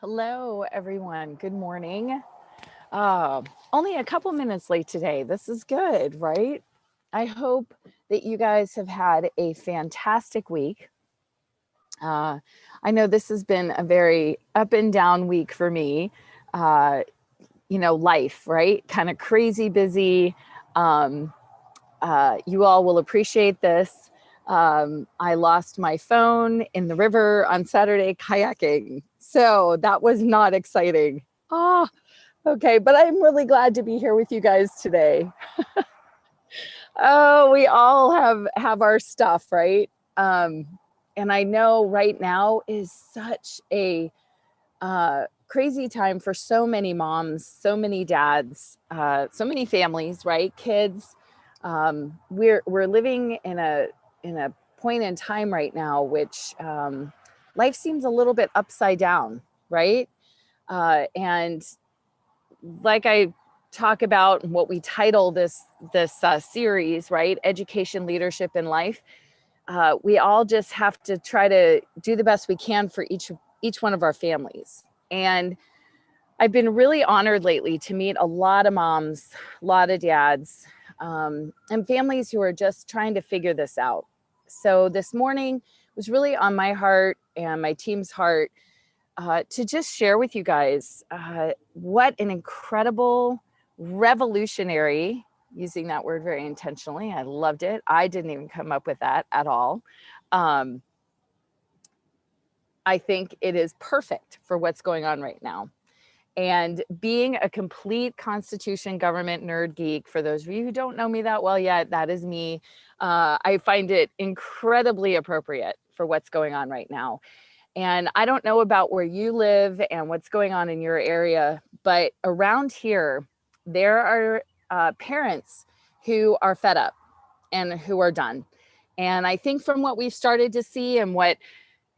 Hello, everyone. Good morning. Uh, Only a couple minutes late today. This is good, right? I hope that you guys have had a fantastic week. Uh, I know this has been a very up and down week for me. Uh, Life, right? Kind of crazy busy. Um, you all will appreciate this. I lost my phone in the river on Saturday kayaking. So that was not exciting. Oh, okay. But I'm really glad to be here with you guys today. Oh, we all have our stuff, right? Um, and I know right now is such a crazy time for so many moms, so many dads, so many families, right? Kids. We're living in a point in time right now, which life seems a little bit upside down, right? And like I talk about what we title this series, right? Education, leadership, and life. We all just have to try to do the best we can for each one of our families. And I've been really honored lately to meet a lot of moms, a lot of dads, and families who are just trying to figure this out. So this morning was really on my heart and my team's heart to just share with you guys what an incredible, revolutionary, using that word very intentionally, I loved it. I didn't even come up with that at all. Um, I think it is perfect for what's going on right now. And being a complete Constitution government nerd geek, for those of you who don't know me that well yet, that is me. I find it incredibly appropriate for what's going on right now. And I don't know about where you live and what's going on in your area, but around here, there are parents who are fed up and who are done. And I think from what we've started to see and what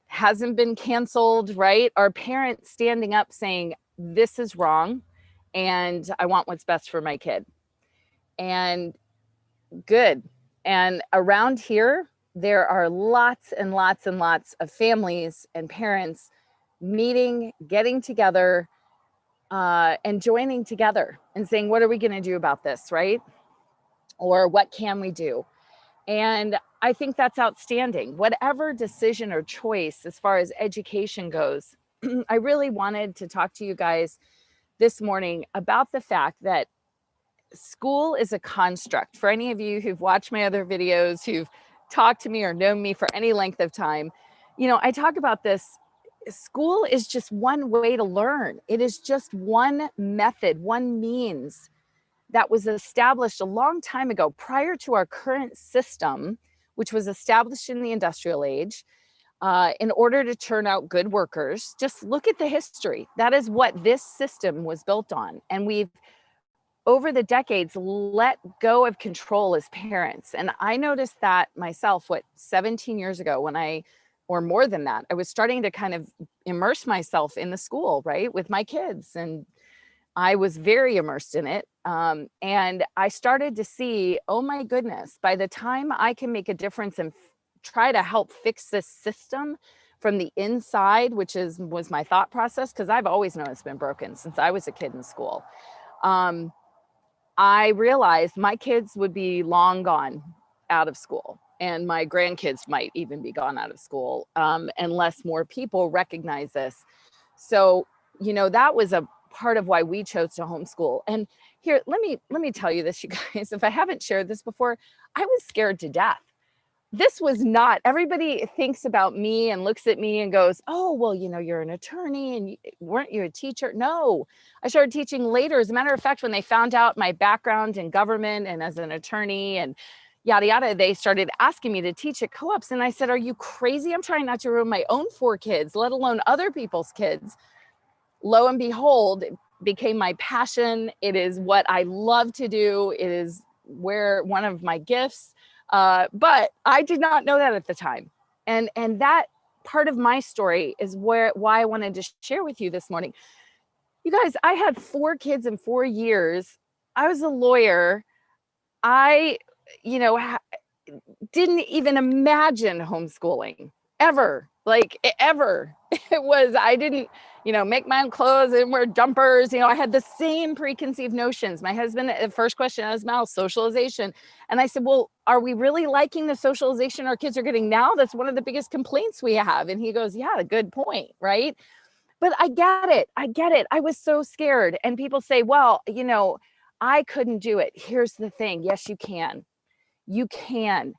hasn't been canceled, right, are parents standing up saying, this is wrong and I want what's best for my kid. And good. And around here, there are lots and lots and lots of families and parents meeting, getting together, and joining together and saying, what are we going to do about this, right? Or what can we do? And I think that's outstanding. Whatever decision or choice as far as education goes, I really wanted to talk to you guys this morning about the fact that school is a construct. For any of you who've watched my other videos, who've talked to me or known me for any length of time, I talk about this. School is just one way to learn. It is just one method, one means that was established a long time ago prior to our current system, which was established in the industrial age. In order to churn out good workers, just look at the history. That is what this system was built on. And we've over the decades let go of control as parents. And I noticed that myself, 17 years ago, or more than that, I was starting to kind of immerse myself in the school, right, with my kids. And I was very immersed in it. And I started to see, oh my goodness, by the time I can make a difference and try to help fix this system from the inside, was my thought process, because I've always known it's been broken since I was a kid in school. I realized my kids would be long gone out of school, and my grandkids might even be gone out of school, unless more people recognize this. So, that was a part of why we chose to homeschool. And here, let me tell you this, you guys, if I haven't shared this before, I was scared to death. This was not, everybody thinks about me and looks at me and goes, oh, well, you're an attorney and weren't you a teacher? No, I started teaching later. As a matter of fact, when they found out my background in government and as an attorney and yada, yada, they started asking me to teach at co-ops. And I said, are you crazy? I'm trying not to ruin my own 4 kids, let alone other people's kids. Lo and behold, it became my passion. It is what I love to do. It is one of my gifts. But I did not know that at the time. And that part of my story is why I wanted to share with you this morning. You guys, I had 4 kids in 4 years. I was a lawyer. I, didn't even imagine homeschooling ever, like ever. I didn't make my own clothes and wear jumpers. I had the same preconceived notions. My husband, the first question out of his mouth, socialization. And I said, well, are we really liking the socialization our kids are getting now? That's one of the biggest complaints we have. And he goes, yeah, good point, right? But I get it. I get it. I was so scared. And people say, well, I couldn't do it. Here's the thing. Yes, you can. You can.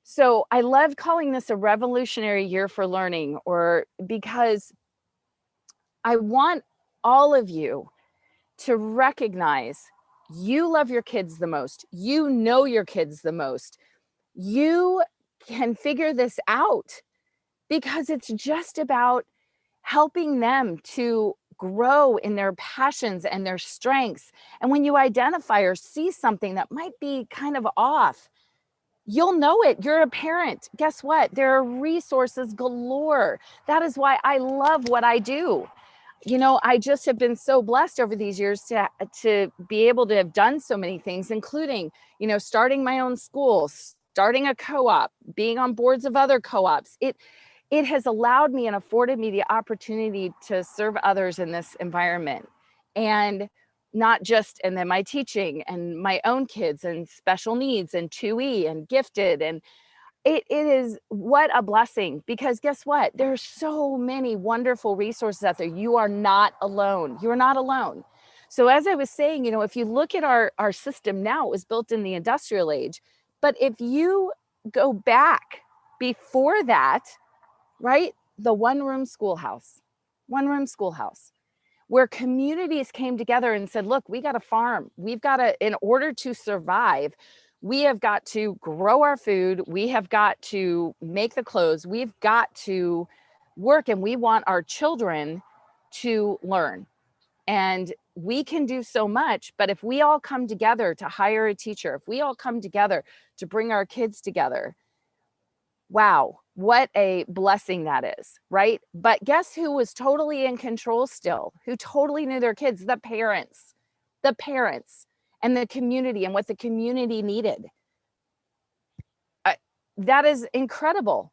So I love calling this a revolutionary year for learning, or because I want all of you to recognize you love your kids the most. You know your kids the most. You can figure this out because it's just about helping them to grow in their passions and their strengths. And when you identify or see something that might be kind of off, you'll know it. You're a parent. Guess what? There are resources galore. That is why I love what I do. I just have been so blessed over these years to be able to have done so many things, including, starting my own school, starting a co-op, being on boards of other co-ops. It has allowed me and afforded me the opportunity to serve others in this environment. And not just, and then my teaching and my own kids and special needs and 2E and gifted. And it is, what a blessing, because guess what? There's so many wonderful resources out there. You are not alone. You're not alone. So as I was saying, if you look at our system now, it was built in the industrial age. But if you go back before that, right? The one-room schoolhouse, where communities came together and said, look, we got to farm. We've got to, in order to survive, we have got to grow our food. We have got to make the clothes. We've got to work, and we want our children to learn. And we can do so much, but if we all come together to hire a teacher, if we all come together to bring our kids together, wow, what a blessing that is, right? But guess who was totally in control still, who totally knew their kids? The parents and the community and what the community needed. That is incredible.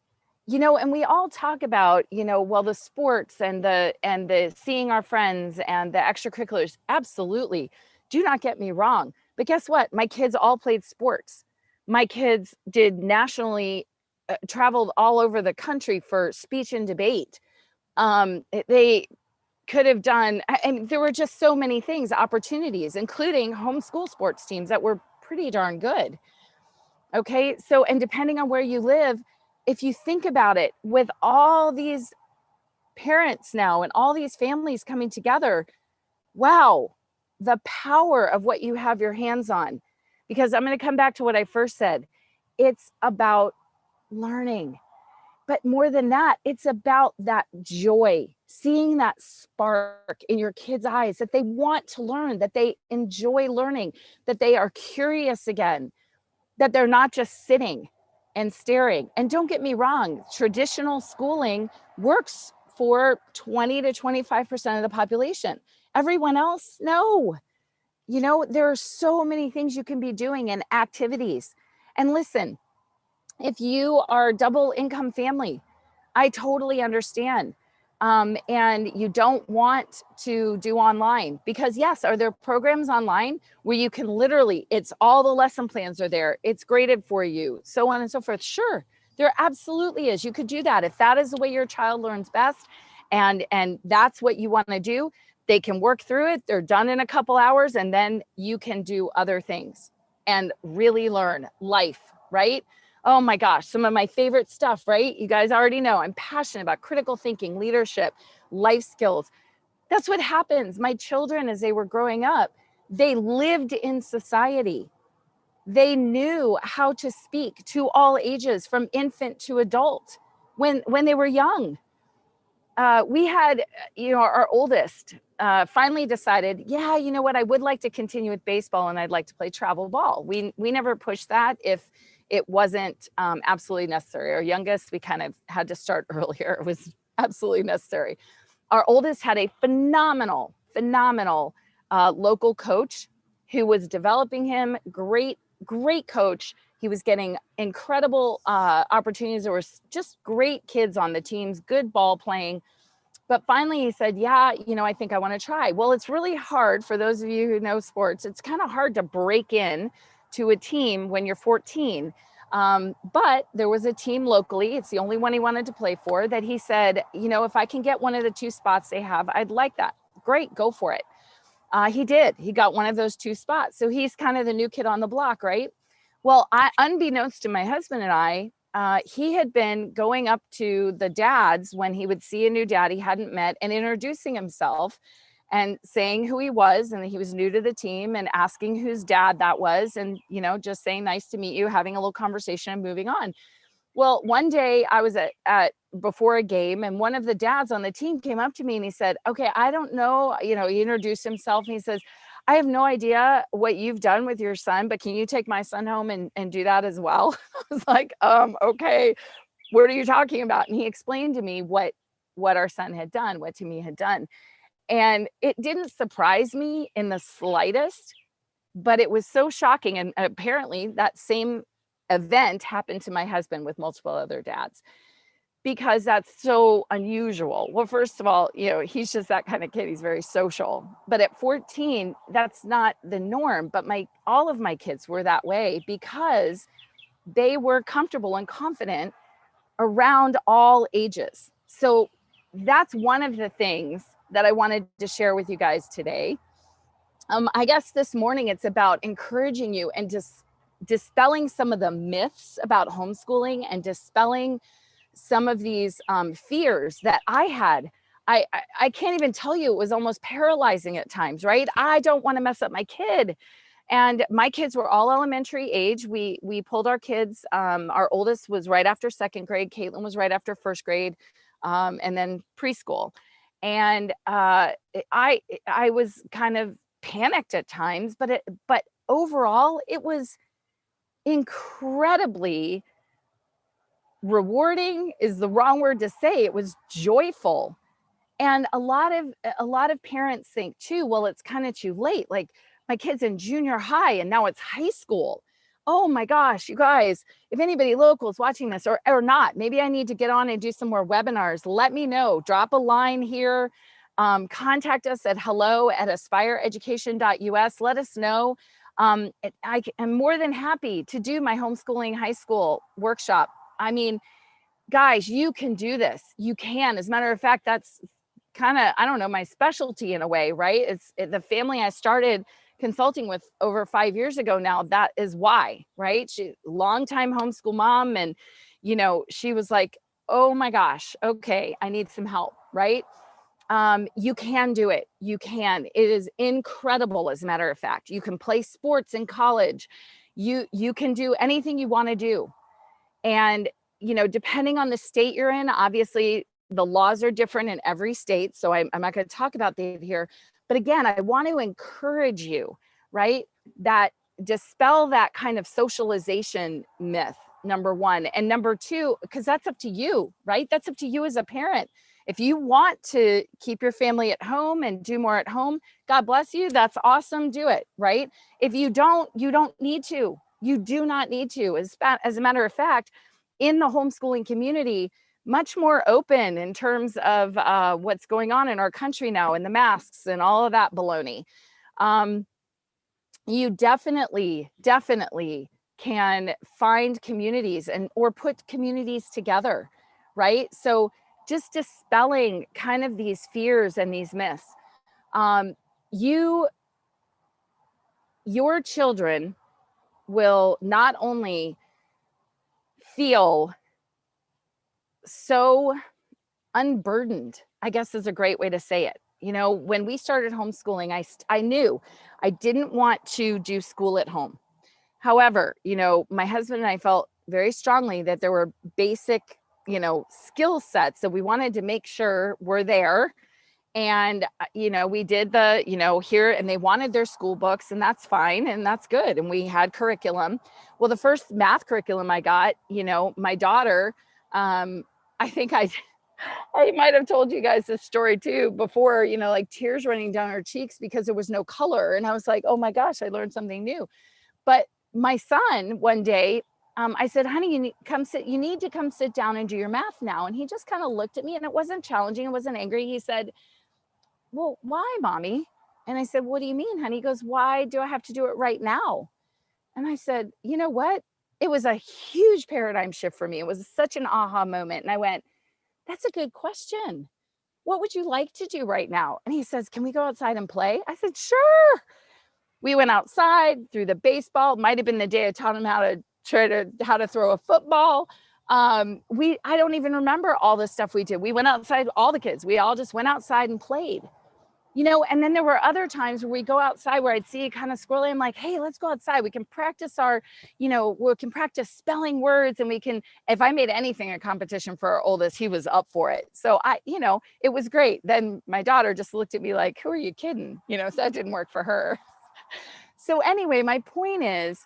And we all talk about, well, the sports and the seeing our friends and the extracurriculars. Absolutely. Do not get me wrong. But guess what? My kids all played sports. My kids did nationally, traveled all over the country for speech and debate. They could have done, there were just so many things, opportunities, including homeschool sports teams that were pretty darn good. Okay. So, and depending on where you live, if you think about it, with all these parents now and all these families coming together, wow, the power of what you have your hands on. Because I'm going to come back to what I first said. It's about learning. But more than that, it's about that joy, seeing that spark in your kids' eyes, that they want to learn, that they enjoy learning, that they are curious again, that they're not just sitting and staring. And don't get me wrong, traditional schooling works for 20 to 25% of the population. Everyone else, no. There are so many things you can be doing and activities. And listen, if you are a double income family, I totally understand. And you don't want to do online, because yes, are there programs online where you can literally, it's all the lesson plans are there, it's graded for you, so on and so forth? Sure, there absolutely is. You could do that if that is the way your child learns best, and that's what you want to do. They can work through it. They're done in a couple hours, and then you can do other things and really learn life, right? Oh my gosh, some of my favorite stuff, right? You guys already know I'm passionate about critical thinking, leadership, life skills. That's what happens. My children, as they were growing up, they lived in society. They knew how to speak to all ages, from infant to adult, when they were young. We had, our oldest finally decided, yeah, you know what, I would like to continue with baseball and I'd like to play travel ball. We never pushed that if it wasn't absolutely necessary. Our youngest, we kind of had to start earlier. It was absolutely necessary. Our oldest had a phenomenal local coach who was developing him. Great coach. He was getting incredible opportunities. There were just great kids on the teams, good ball playing. But finally he said, yeah, I think I want to try. Well, it's really hard for those of you who know sports. It's kind of hard to break in to a team when you're 14. But there was a team locally, it's the only one he wanted to play for, that he said, if I can get one of the 2 spots they have, I'd like that. Great, go for it. He did. He got one of those 2 spots. So he's kind of the new kid on the block, right? Well, unbeknownst to my husband and I, he had been going up to the dads when he would see a new dad he hadn't met and introducing himself and saying who he was and that he was new to the team and asking whose dad that was. And, just saying, nice to meet you, having a little conversation and moving on. Well, one day I was at before a game, and one of the dads on the team came up to me and he said, okay, I don't know, he introduced himself and he says, I have no idea what you've done with your son, but can you take my son home and do that as well? I was like, okay, what are you talking about? And he explained to me what our son had done, what Timmy had done. And it didn't surprise me in the slightest, but it was so shocking. And apparently that same event happened to my husband with multiple other dads, because that's so unusual. Well, first of all, he's just that kind of kid. He's very social. But at 14, that's not the norm. But all of my kids were that way because they were comfortable and confident around all ages. So that's one of the things that I wanted to share with you guys today. I guess this morning it's about encouraging you and just dispelling some of the myths about homeschooling and dispelling some of these fears that I had. I can't even tell you, it was almost paralyzing at times, right? I don't want to mess up my kid. And my kids were all elementary age. We pulled our kids. Our oldest was right after 2nd grade. Caitlin was right after 1st grade, and then preschool. And I was kind of panicked at times, but overall it was incredibly rewarding is the wrong word to say. It was joyful. And a lot of parents think too, well, it's kind of too late. Like my kid's in junior high and now it's high school. Oh my gosh, you guys, if anybody local is watching this or not, maybe I need to get on and do some more webinars. Let me know. Drop a line here. Contact us at hello@aspireeducation.us. Let us know. I am more than happy to do my homeschooling high school workshop. I mean, guys, you can do this. You can. As a matter of fact, that's kind of, I don't know, my specialty in a way, right? It's the family I started consulting with over 5 years ago now. That is why, right? She longtime homeschool mom. And, she was like, oh my gosh, okay, I need some help, right? You can do it. You can. It is incredible. As a matter of fact, you can play sports in college. You can do anything you want to do. And, depending on the state you're in, obviously the laws are different in every state. So I'm not going to talk about that here. But again, I want to encourage you, right? That dispel that kind of socialization myth, number one. And number two, because that's up to you, right? That's up to you as a parent. If you want to keep your family at home and do more at home, God bless you. That's awesome. Do it, right? If you don't need to. You do not need to. As a matter of fact, in the homeschooling community, much more open in terms of what's going on in our country now and the masks and all of that baloney. You definitely can find communities or put communities together, right? So just dispelling kind of these fears and these myths. Your children will not only feel so unburdened, I guess is a great way to say it. When we started homeschooling, I knew I didn't want to do school at home. However, my husband and I felt very strongly that there were basic, skill sets that we wanted to make sure were there. And, we did here, and they wanted their school books, and that's fine. And that's good. And we had curriculum. Well, the first math curriculum I got, my daughter, I think I might have told you guys this story too before, like tears running down her cheeks because there was no color. And I was like, oh my gosh, I learned something new. But my son one day, I said, honey, you need to come sit down and do your math now. And he just kind of looked at me, and it wasn't challenging. It wasn't angry. He said, well, why, mommy? And I said, what do you mean, honey? He goes, why do I have to do it right now? And I said, you know what? It was a huge paradigm shift for me. It was such an aha moment. And I went, that's a good question. What would you like to do right now? And he says, can we go outside and play? I said, sure. We went outside, threw the baseball. Might have been the day I taught him how to throw a football. I don't even remember all the stuff we did. We went outside, all the kids, we all just went outside and played. And then there were other times where we go outside where I'd see it kind of squirrely. I'm like, hey, let's go outside. We can practice we can practice spelling words, and we can, if I made anything a competition for our oldest, he was up for it. So it was great. Then my daughter just looked at me like, who are you kidding? So that didn't work for her. So anyway, my point is,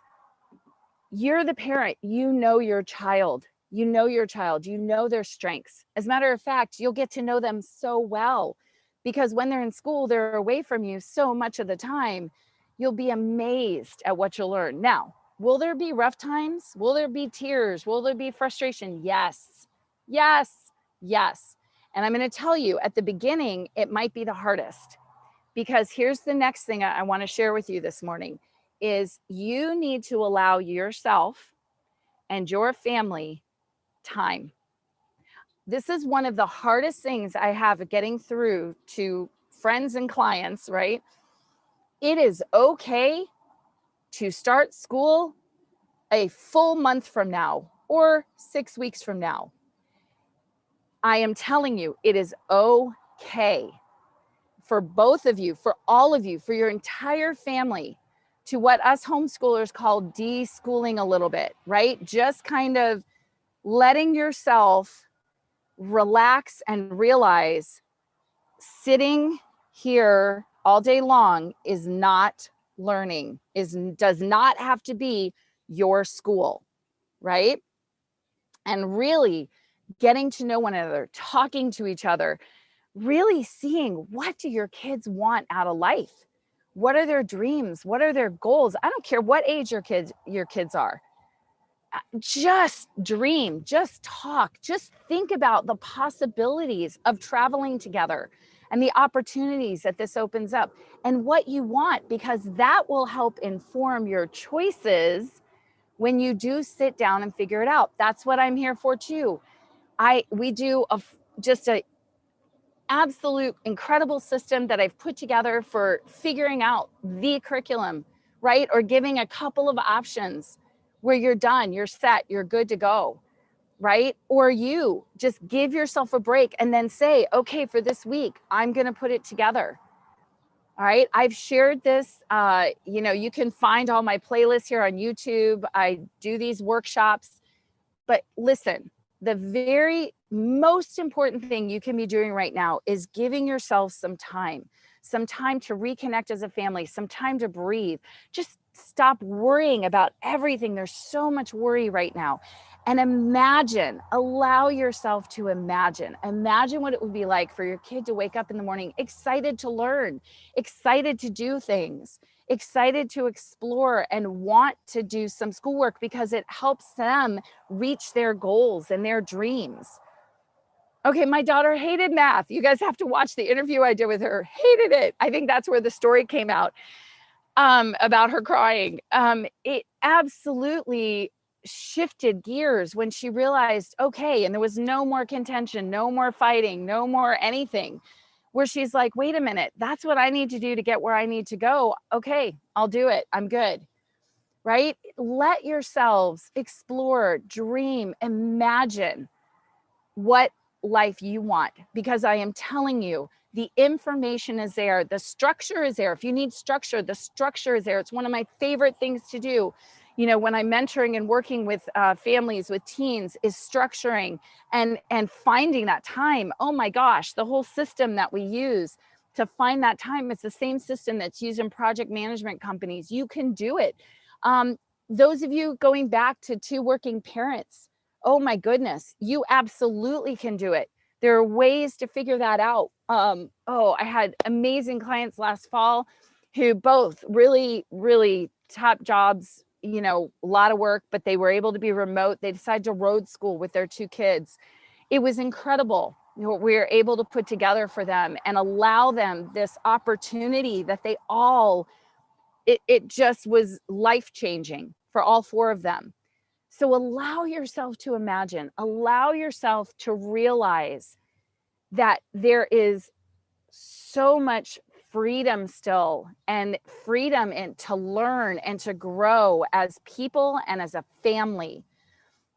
you're the parent, your child, you know their strengths. As a matter of fact, you'll get to know them so well, because when they're in school, they're away from you so much of the time. You'll be amazed at what you'll learn. Now, will there be rough times? Will there be tears? Will there be frustration? Yes, yes, yes. And I'm going to tell you, at the beginning, it might be the hardest, because here's the next thing I want to share with you this morning is you need to allow yourself and your family time. This is one of the hardest things I have getting through to friends and clients, right? It is okay to start school a full month from now or 6 weeks from now. I am telling you, it is okay for both of you, for all of you, for your entire family, to what us homeschoolers call de-schooling a little bit, right? Just kind of letting yourself relax and realize sitting here all day long is not learning, does not have to be your school, right? And really getting to know one another, talking to each other, really seeing, what do your kids want out of life? What are their dreams? What are their goals? I don't care what age your kids are. Just dream, just talk, just think about the possibilities of traveling together and the opportunities that this opens up and what you want, because that will help inform your choices when you do sit down and figure it out. That's what I'm here for too. We do just a absolute incredible system that I've put together for figuring out the curriculum, right? Or giving a couple of options where you're done, you're set, you're good to go, right? Or you just give yourself a break and then say, okay, for this week, I'm going to put it together. All right. I've shared this, you can find all my playlists here on YouTube. I do these workshops, but listen, the very most important thing you can be doing right now is giving yourself some time to reconnect as a family, some time to breathe. Just stop worrying about everything. There's so much worry right now. And allow yourself to imagine what it would be like for your kid to wake up in the morning excited to learn, excited to do things, excited to explore, and want to do some schoolwork because it helps them reach their goals and their dreams. Okay, my daughter hated math. You guys have to watch the interview I did with her. Hated it. I think that's where the story came out about her crying. It absolutely shifted gears when she realized, okay, and there was no more contention, no more fighting, no more anything, where she's like, wait a minute, that's what I need to do to get where I need to go. Okay, I'll do it. I'm good. Right? Let yourselves explore, dream, imagine what life you want, because I am telling you, the information is there. The structure is there. If you need structure, the structure is there. It's one of my favorite things to do. When I'm mentoring and working with families, with teens, is structuring and finding that time. Oh my gosh, the whole system that we use to find that time, it's the same system that's used in project management companies. You can do it. Those of you going back to 2 working parents, oh my goodness, you absolutely can do it. There are ways to figure that out. I had amazing clients last fall who both really, really top jobs, you know, a lot of work, but they were able to be remote. They decided to road school with their 2 kids. It was incredible what we were able to put together for them and allow them this opportunity that they all, it just was life-changing for all 4 of them. So allow yourself to imagine, allow yourself to realize that there is so much freedom still, and freedom to learn and to grow as people and as a family.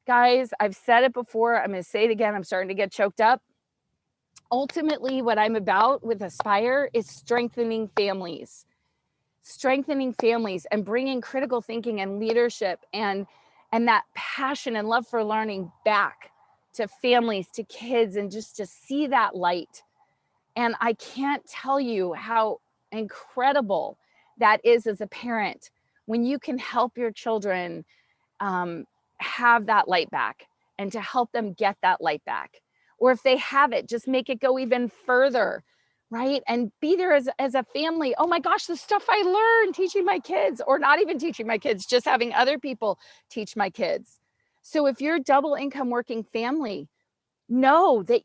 Guys, I've said it before, I'm going to say it again, I'm starting to get choked up. Ultimately, what I'm about with Aspire is strengthening families and bringing critical thinking and leadership and that passion and love for learning back to families, to kids, and just to see that light. And I can't tell you how incredible that is as a parent when you can help your children have that light back, and to help them get that light back. Or if they have it, just make it go even further, right? And be there as a family. Oh my gosh, the stuff I learned teaching my kids, or not even teaching my kids, just having other people teach my kids. So if you're a double income working family, know that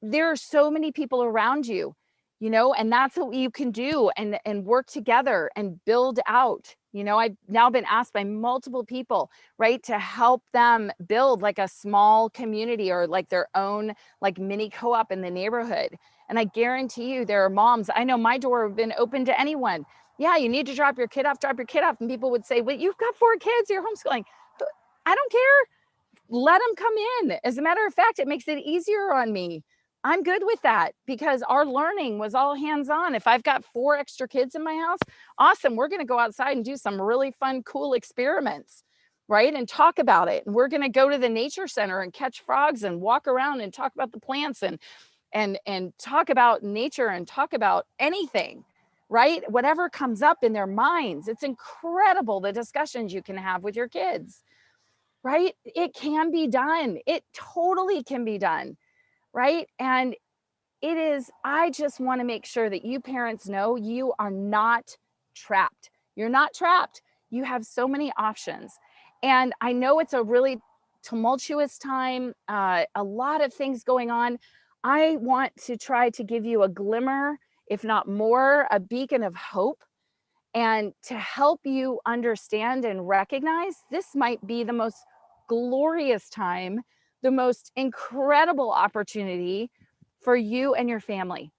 there are so many people around you, you know, and that's what you can do, and work together and build out. You know, I've now been asked by multiple people, right, to help them build like a small community or like their own like mini co-op in the neighborhood. And I guarantee you there are moms, I know my door have been open to anyone. Yeah, you need to drop your kid off. And people would say, well, you've got 4 kids, you're homeschooling. I don't care. Let them come in. As a matter of fact, it makes it easier on me. I'm good with that because our learning was all hands-on. If I've got 4 extra kids in my house, awesome. We're going to go outside and do some really fun, cool experiments, right? And talk about it. And we're going to go to the nature center and catch frogs and walk around and talk about the plants and talk about nature and talk about anything, right? Whatever comes up in their minds. It's incredible the discussions you can have with your kids. Right? It can be done. It totally can be done. Right? And I just want to make sure that you parents know you are not trapped. You're not trapped. You have so many options. And I know it's a really tumultuous time, a lot of things going on. I want to try to give you a glimmer, if not more, a beacon of hope, and to help you understand and recognize this might be the most glorious time, the most incredible opportunity for you and your family.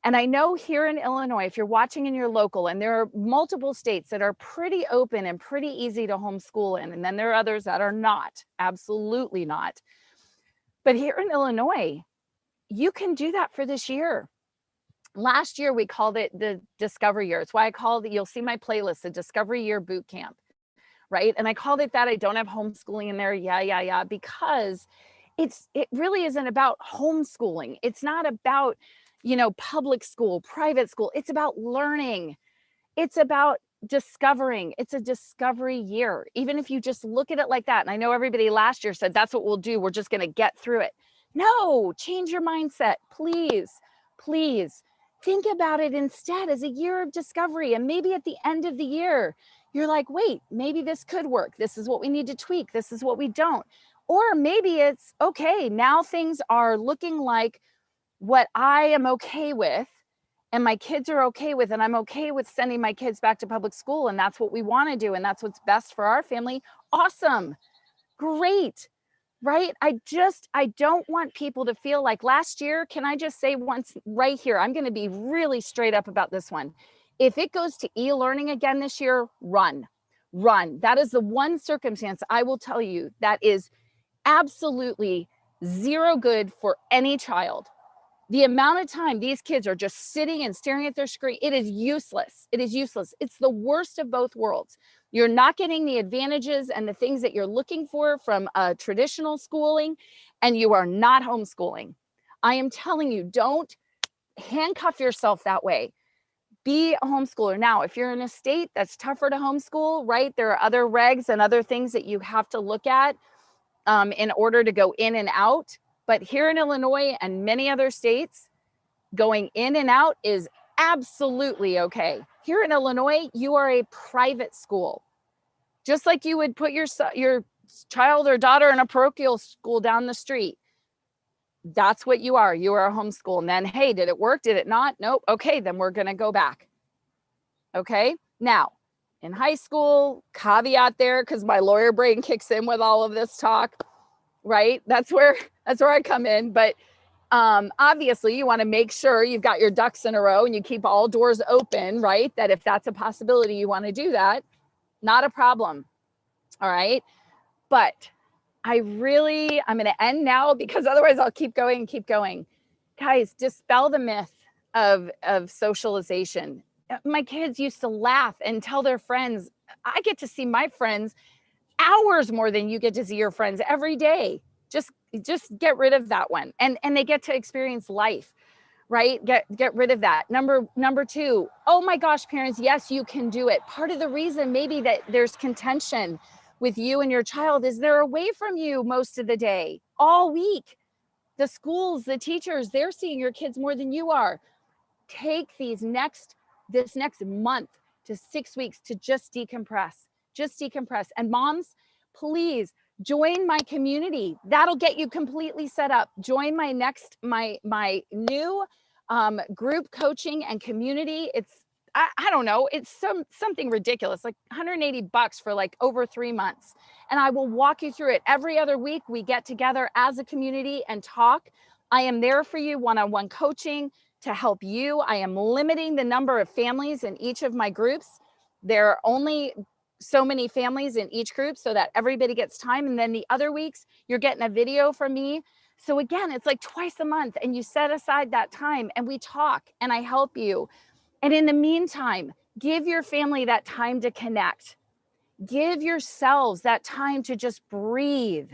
And I know here in Illinois, if you're watching in your local, and there are multiple states that are pretty open and pretty easy to homeschool in, and then there are others that are not, absolutely not. But here in Illinois, you can do that for this year. Last year, we called it the Discovery Year. It's why I called it, you'll see my playlist, the Discovery Year Boot Camp, right? And I called it that. I don't have homeschooling in there. Yeah. Because it really isn't about homeschooling. It's not about, you know, public school, private school. It's about learning. It's about discovering. It's a discovery year. Even if you just look at it like that. And I know everybody last year said, that's what we'll do. We're just going to get through it. No, change your mindset, please. Think about it instead as a year of discovery. And maybe at the end of the year, you're like, wait, maybe this could work. This is what we need to tweak. This is what we don't. Or maybe it's okay. Now things are looking like what I am okay with, and my kids are okay with, and I'm okay with sending my kids back to public school. And that's what we want to do. And that's what's best for our family. Awesome. Great. Right? I don't want people to feel like last year. Can I just say once right here, I'm going to be really straight up about this one. If it goes to e-learning again this year, run. That is the one circumstance I will tell you that is absolutely zero good for any child. The amount of time these kids are just sitting and staring at their screen, it is useless. It's the worst of both worlds. You're not getting the advantages and the things that you're looking for from traditional schooling, and you are not homeschooling. I am telling you, don't handcuff yourself that way. Be a homeschooler. Now, if you're in a state that's tougher to homeschool, right, there are other regs and other things that you have to look at in order to go in and out. But here in Illinois and many other states, going in and out is absolutely okay. Here in Illinois, you are a private school. Just like you would put your child or daughter in a parochial school down the street. That's what you are. You are a homeschool. And then, hey, did it work? Did it not? Nope. Okay, then we're going to go back. Okay. Now, in high school, caveat there, because my lawyer brain kicks in with all of this talk, right? That's where I come in. But obviously, you want to make sure you've got your ducks in a row and you keep all doors open, right? That if that's a possibility, you want to do that. Not a problem. All right. But I'm going to end now because otherwise I'll keep going and keep going. Guys, dispel the myth of socialization. My kids used to laugh and tell their friends, I get to see my friends hours more than you get to see your friends every day. Just get rid of that one. And they get to experience life, right? Get rid of that. Number two, oh my gosh, parents, yes, you can do it. Part of the reason maybe that there's contention with you and your child is they're away from you most of the day, all week. The schools, the teachers, they're seeing your kids more than you are. Take this next month to 6 weeks to just decompress. And moms, please join my community. That'll get you completely set up. Join my new group coaching and community. It's, I don't know, it's something ridiculous, like $180 for like over 3 months. And I will walk you through it. Every other week, we get together as a community and talk. I am there for you, one-on-one coaching to help you. I am limiting the number of families in each of my groups. There are only so many families in each group so that everybody gets time. And then the other weeks, you're getting a video from me. So again, it's like twice a month and you set aside that time and we talk and I help you. And in the meantime, give your family that time to connect. Give yourselves that time to just breathe,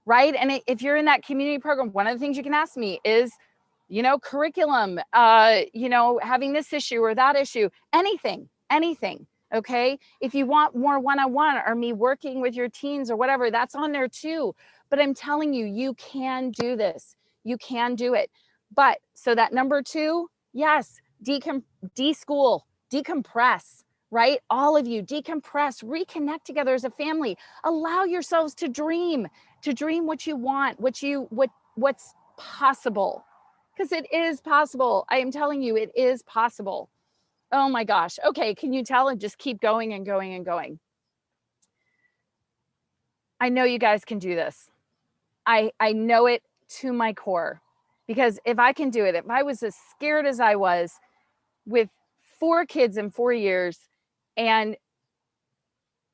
right? And if you're in that community program, one of the things you can ask me is, curriculum, having this issue or that issue, anything, okay? If you want more one-on-one or me working with your teens or whatever, that's on there too. But I'm telling you, you can do this. You can do it. But so that number two, yes, de-school, decompress, right? All of you decompress, reconnect together as a family. Allow yourselves to dream what you want, what's possible. Because it is possible. I am telling you, it is possible. Oh my gosh. Okay, can you tell? And just keep going and going and going. I know you guys can do this. I know it to my core. Because if I can do it, if I was as scared as I was with 4 kids in 4 years, and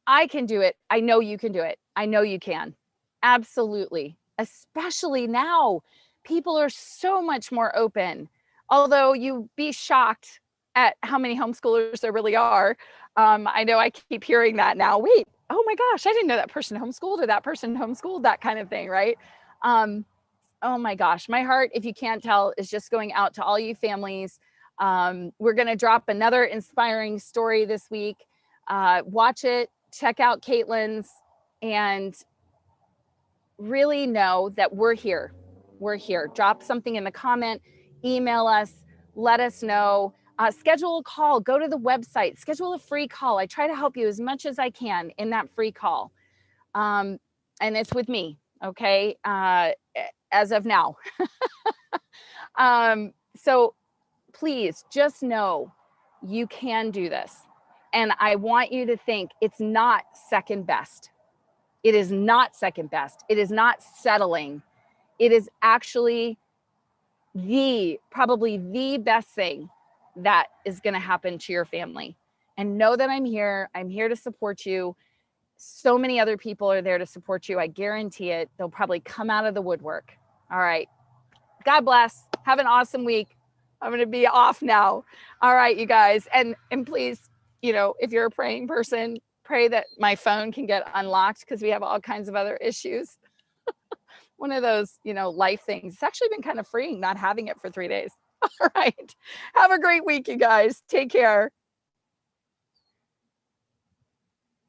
I can do it, I know you can do it. I know you can. Absolutely. Especially now. People are so much more open, although you'd be shocked at how many homeschoolers there really are. I know I keep hearing that now. Wait, oh my gosh, I didn't know that person homeschooled or that person homeschooled, that kind of thing, right? Oh my gosh, my heart, if you can't tell, is just going out to all you families. We're going to drop another inspiring story this week. Watch it, check out Caitlin's, and really know that we're here. We're here. Drop something in the comment, email us, let us know, schedule a call, go to the website, schedule a free call. I try to help you as much as I can in that free call. And it's with me, okay? As of now. So please just know you can do this. And I want you to think it's not second best. It is not second best. It is not settling. It is actually probably the best thing that is going to happen to your family. And know that I'm here. I'm here to support you. So many other people are there to support you. I guarantee it. They'll probably come out of the woodwork. All right. God bless. Have an awesome week. I'm going to be off now. All right, you guys. And please, if you're a praying person, pray that my phone can get unlocked because we have all kinds of other issues. One of those, life things. It's actually been kind of freeing not having it for 3 days. All right. Have a great week, you guys. Take care.